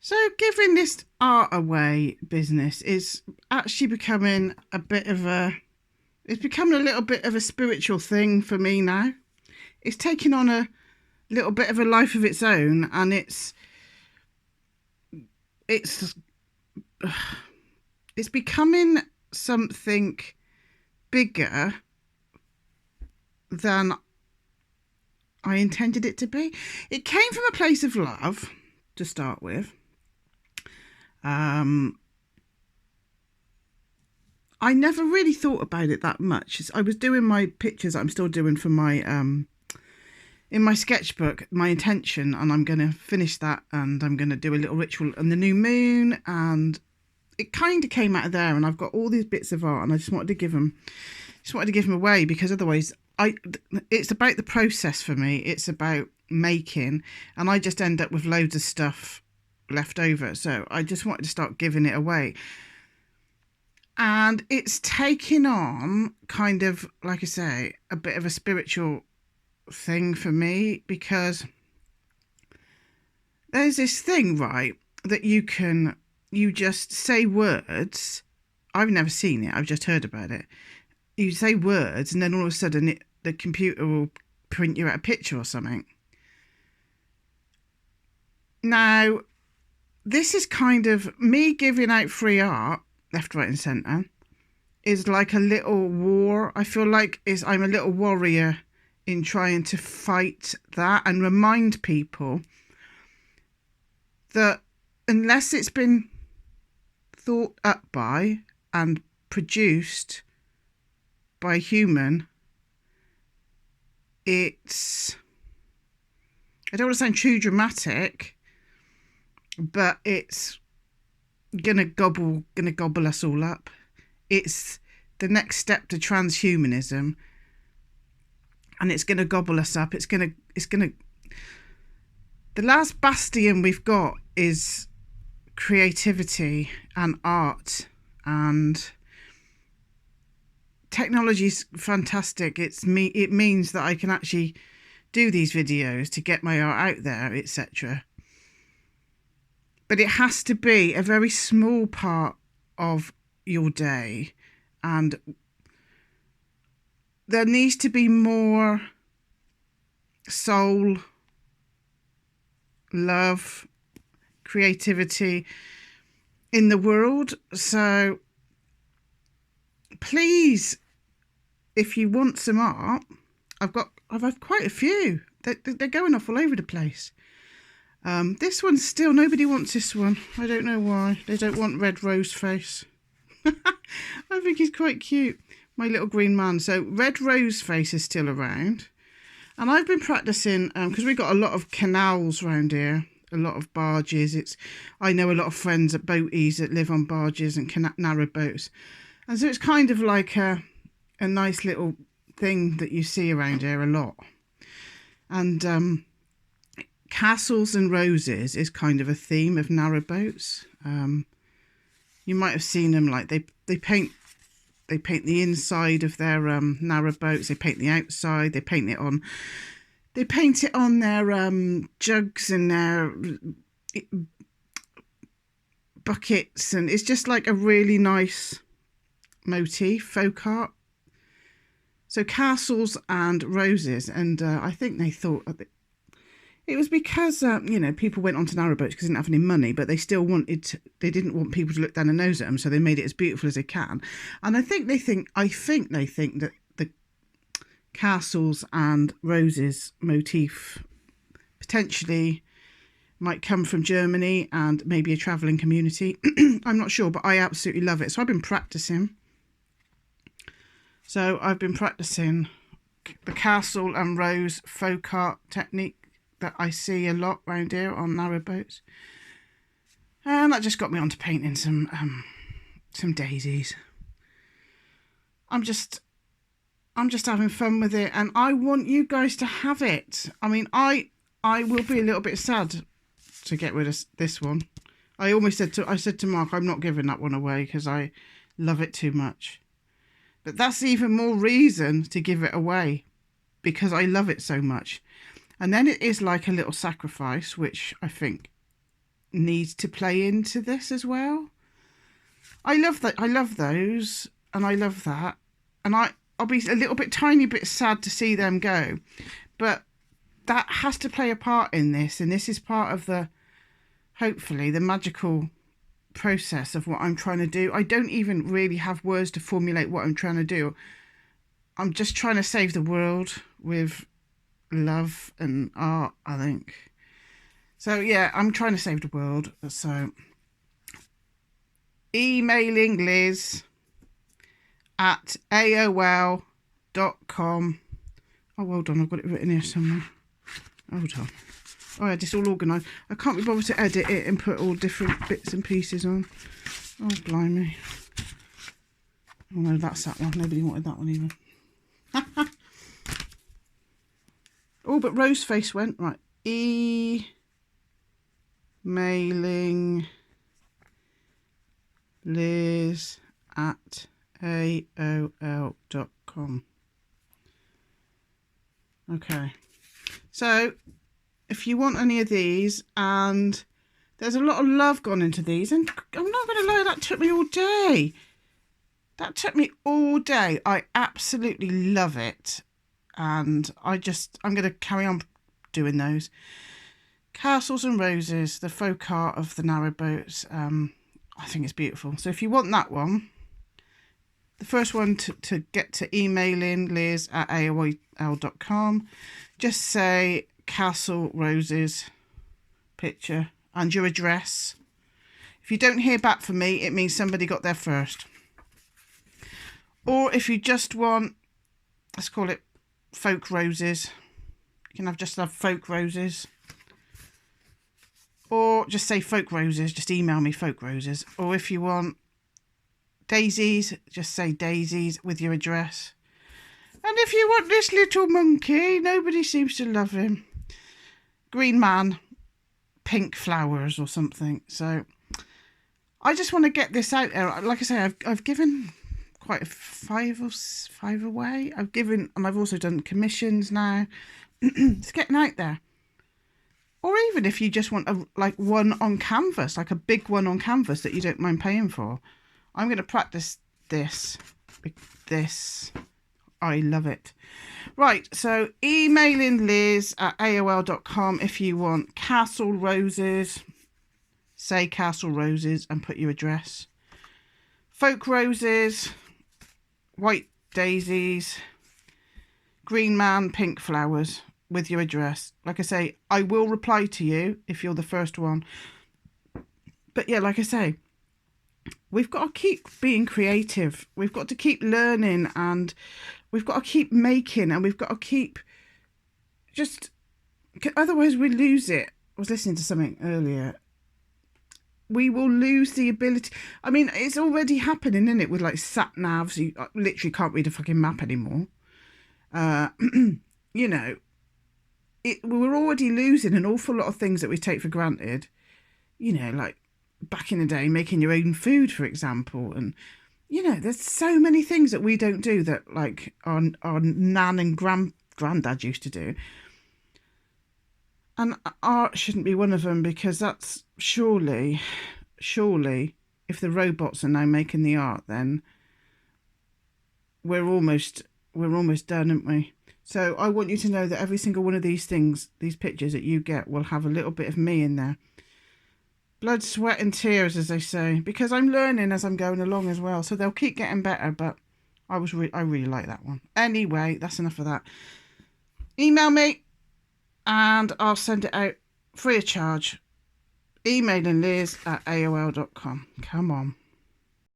So giving this art away business is actually becoming it's becoming a little bit of a spiritual thing for me now. It's taking on a little bit of a life of its own, and it's it's becoming something bigger than I intended it to be. It came from a place of love to start with. I never really thought about it that much. I was doing my pictures I'm still doing for my in my sketchbook, my intention, and I'm going to finish that, and I'm going to do a little ritual on the new moon, and it kind of came out of there. And I've got all these bits of art, and I just wanted to give them away, because otherwise it's about the process for me. It's about making, and I just end up with loads of stuff left over. So I just wanted to start giving it away. And it's taken on, kind of, like I say, a bit of a spiritual thing for me, because there's this thing, right, that you just say words. I've never seen it, I've just heard about it. You say words, and then all of a sudden the computer will print you out a picture or something. Now, this is kind of me giving out free art left, right and centre, is like a little war. I feel like I'm a little warrior in trying to fight that and remind people that unless it's been thought up by and produced by a human, I don't want to sound too dramatic, but it's gonna gobble us all up. It's the next step to transhumanism, and it's gonna gobble us up. It's gonna the last bastion we've got is creativity and art, and technology's fantastic. It means that I can actually do these videos to get my art out there, etc. But it has to be a very small part of your day, and there needs to be more soul, love, creativity in the world. So please, if you want some art, I've had quite a few. They're going off all over the place. This one's still, nobody wants this one. I don't know why. They don't want Red Rose Face. I think he's quite cute, my little green man. So Red Rose Face is still around. And I've been practicing, because we've got a lot of canals around here, a lot of barges. I know a lot of friends at boaties that live on barges and narrow boats. And so it's kind of like a nice little thing that you see around here a lot. And castles and roses is kind of a theme of narrow boats. You might have seen them, like they paint the inside of their narrow boats. They paint the outside. They paint it on their jugs and their buckets, and it's just like a really nice motif, folk art. So castles and roses, and I think they thought it was because people went onto narrowboats because they didn't have any money, but they still they didn't want people to look down their nose at them, so they made it as beautiful as they can. And I think they think that the castles and roses motif potentially might come from Germany and maybe a travelling community. I'm not sure, but I absolutely love it. So I've been practicing. The castle and rose folk art technique that I see a lot around here on narrow boats, and that just got me onto painting some daisies. I'm just having fun with it, and I want you guys to have it. I mean, I will be a little bit sad to get rid of this one. I said to Mark, I'm not giving that one away because I love it too much. But that's even more reason to give it away, because I love it so much. And then it is like a little sacrifice, which I think needs to play into this as well. I love that. I love those, and I love that. And I'll be a little bit tiny bit sad to see them go, but that has to play a part in this, and this is part of the, hopefully, the magical process of what I'm trying to do. I don't even really have words to formulate what I'm trying to do. I'm just trying to save the world with love and art, I think. So yeah, I'm trying to save the world. So emailing Liz at AOL.com. Oh, hold on, I've got it written here somewhere. Hold on. Oh, I had this all organised. I can't be bothered to edit it and put all different bits and pieces on. Oh, blimey. Oh no, that's that one. Nobody wanted that one even. Oh, but Roseface went. Right. Emailing Liz at AOL.com. Okay. So, if you want any of these, and there's a lot of love gone into these, and I'm not going to lie, that took me all day. That took me all day. I absolutely love it. And I'm going to carry on doing those. Castles and Roses, the folk art of the narrowboats. I think it's beautiful. So if you want that one, the first one to get to emailing Liz at AOL.com, just say Castle Roses picture and your address. If you don't hear back from me, it means somebody got there first. Or if you just want, let's call it folk roses. You can just have folk roses. Or just say folk roses, just email me folk roses. Or if you want daisies, just say daisies with your address. And if you want this little monkey, nobody seems to love him. Green man, pink flowers or something. So I just want to get this out there. Like I say, I've given quite a five away. I've given, and I've also done commissions now. It's getting out there. Or even if you just want like one on canvas, like a big one on canvas that you don't mind paying for. I'm going to practice this. I love it. Right, so emailing Liz at AOL.com if you want Castle Roses. Say Castle Roses and put your address. Folk roses, white daisies, green man, pink flowers with your address. Like I say, I will reply to you if you're the first one. But yeah, like I say, we've got to keep being creative. We've got to keep learning, and we've got to keep making, and we've got to keep just, otherwise we lose it. I was listening to something earlier. We will lose the ability. I mean, it's already happening, isn't it? With like sat navs, you literally can't read a fucking map anymore. You know, we're already losing an awful lot of things that we take for granted. You know, like back in the day, making your own food, for example, and you know, there's so many things that we don't do that like our nan and granddad used to do. And art shouldn't be one of them, because that's surely, if the robots are now making the art, then we're almost done, aren't we? So I want you to know that every single one of these things, these pictures that you get, will have a little bit of me in there. Blood, sweat and tears, as they say, because I'm learning as I'm going along as well. So they'll keep getting better, but I really like that one. Anyway, that's enough of that. Email me and I'll send it out free of charge. Emailing Liz at AOL.com. Come on.